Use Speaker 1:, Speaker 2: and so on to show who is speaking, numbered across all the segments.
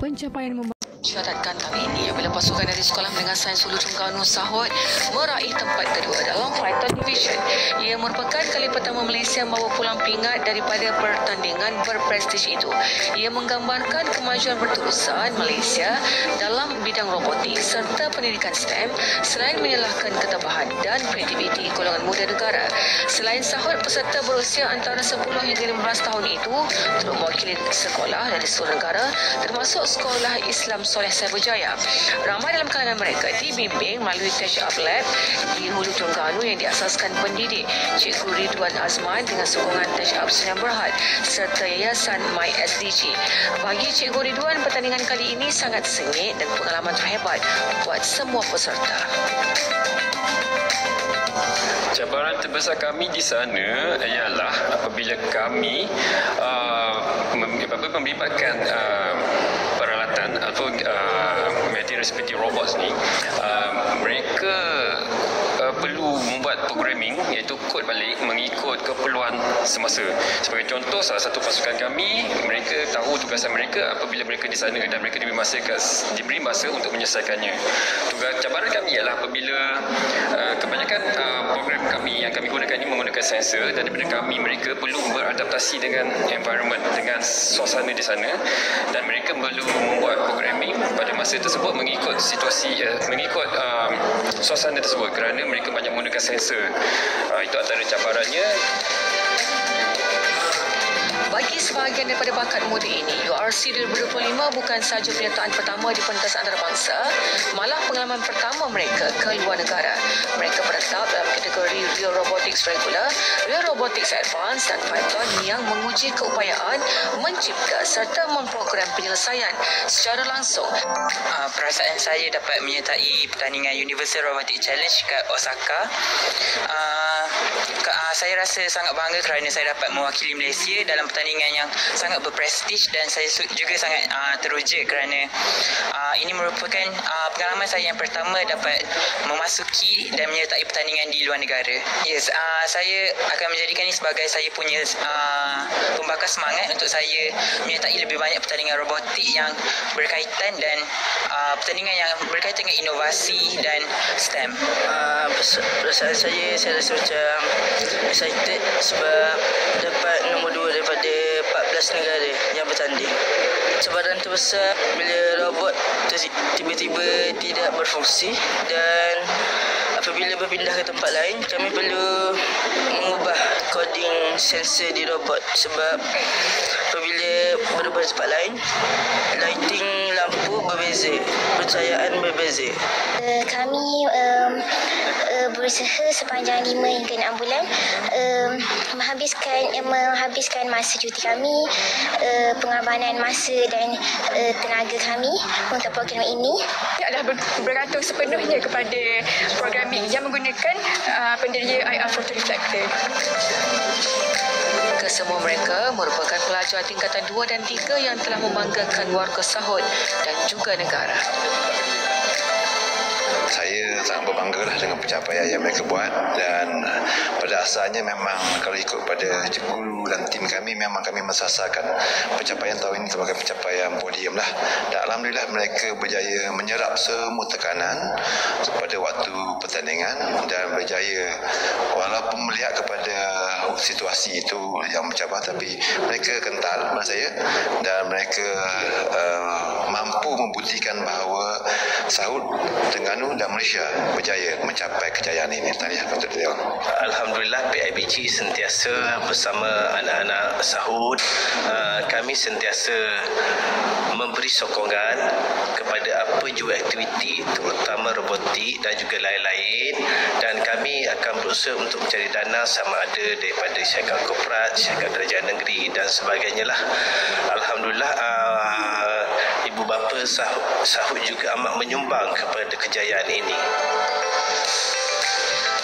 Speaker 1: pencapaian
Speaker 2: Syaratkan kali ini apabila pasukan dari Sekolah Menengah Sains Hulu Terengganu Sahut meraih tempat kedua dalam Fighter Division. Ia merupakan kali pertama Malaysia membawa pulang pingat daripada pertandingan berprestij itu. Ia menggambarkan kemajuan berterusan Malaysia dalam bidang robotik serta pendidikan STEM selain menyalahkan ketabahan dan kreativiti golongan muda negara. Selain Sahut, peserta berusia antara 10 hingga 15 tahun itu turut mewakili sekolah dari seluruh negara termasuk Sekolah Islam Soleh Cyberjaya. Ramai dalam kalangan mereka dibimbing melalui Touch Up Lab di Hulu Terengganu yang diasaskan pendidik Cikgu Ridwan Azman dengan sokongan Touch Up Sdn Bhd serta Yayasan My SDG. Bagi Cikgu Ridwan, pertandingan kali ini sangat sengit dan pengalaman terhebat buat semua peserta.
Speaker 3: Cabaran terbesar kami di sana ialah apabila kami melibatkan peralatan atau material seperti robot ni, mereka perlu membuat programming iaitu kod balik mengikut keperluan semasa. Sebagai contoh, salah satu pasukan kami, mereka tahu tugasan mereka apabila mereka di sana dan mereka diberi masa untuk menyelesaikannya. Cabaran kami ialah apabila kebanyakan program kami yang kami gunakan ini menggunakan sensor dan daripada mereka perlu beradaptasi dengan environment, dengan suasana di sana dan mereka perlu membuat programming pada masa tersebut mengikut situasi, mengikut suasana tersebut kerana mereka banyak menggunakan sensor. Itu antara cabarannya.
Speaker 2: Bagi sebahagian daripada bakat muda ini, URC 2025 bukan sahaja penyertaan pertama di pentas antarabangsa, malah pengalaman pertama mereka ke luar negara. Mereka menetap dalam kategori Real Robotics Regular, Real Robotics Advanced dan Python yang menguji keupayaan mencipta serta memprogram penyelesaian secara langsung.
Speaker 4: Perasaan saya dapat menyertai pertandingan Universal Robotic Challenge kat Osaka. Saya rasa sangat bangga kerana saya dapat mewakili Malaysia dalam pertandingan yang sangat berprestij dan saya juga sangat teruja kerana ini merupakan pengalaman saya yang pertama dapat memasuki dan menyertai pertandingan di luar negara. Yes, saya akan menjadikan ini sebagai saya punya pembakar semangat untuk saya menyertai lebih banyak pertandingan robotik yang berkaitan dan pertandingan yang berkaitan dengan inovasi dan STEM.
Speaker 5: Perasaan saya rasa macam excited sebab dapat nombor 2 daripada 14 negara yang bertanding. Cabaran terbesar bila robot tiba-tiba tidak berfungsi dan apabila berpindah ke tempat lain, kami perlu mengubah coding sensor di robot sebab apabila berubah ke tempat lain, lighting lampu berbeza, pencahayaan berbeza.
Speaker 6: Kami berusaha sepanjang 5 hingga 6 bulan menghabiskan masa cuti kami, pengorbanan masa dan tenaga kami untuk program ini.
Speaker 7: Adalah bergantung sepenuhnya kepada programming yang menggunakan penderia IR Photoreflector.
Speaker 2: Kesemua mereka merupakan pelajar tingkatan 2 dan 3 yang telah membanggakan warga Sahut dan juga negara.
Speaker 8: Saya sangat berbanggalah dengan pencapaian yang mereka buat dan pada asalnya memang kalau ikut pada guru dan tim kami memang kami mensasarkan pencapaian tahun ini sebagai pencapaian podium lah dan alhamdulillah mereka berjaya menyerap semua tekanan pada waktu pertandingan dan berjaya walaupun melihat kepada situasi itu yang mencabar tapi mereka kental menurut saya dan mereka mampu membuktikan bahawa Sahut Terengganu dan Malaysia berjaya mencapai kejayaan ini. Tahniah untuk beliau.
Speaker 9: Alhamdulillah PIBG sentiasa bersama anak-anak Sahut. Kami sentiasa memberi sokongan kepada apa jua aktiviti terutama robotik dan juga lain-lain dan kami akan berusaha untuk mencari dana sama ada daripada syarikat korporat, syarikat kerajaan negeri dan sebagainya lah. Alhamdulillah ibu bapa Sahut juga amat menyumbang kepada kejayaan ini.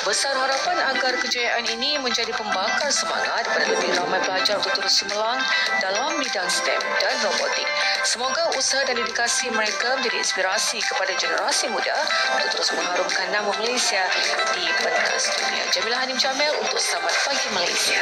Speaker 2: Besar harapan agar kejayaan ini menjadi pembakar semangat pada lebih ramai pelajar untuk terus cemerlang dalam bidang STEM dan robotik. Semoga usaha dan dedikasi mereka menjadi inspirasi kepada generasi muda untuk terus mengharumkan nama Malaysia di pentas dunia. Jamilah Hanim Jamil untuk Selamat Pagi Malaysia.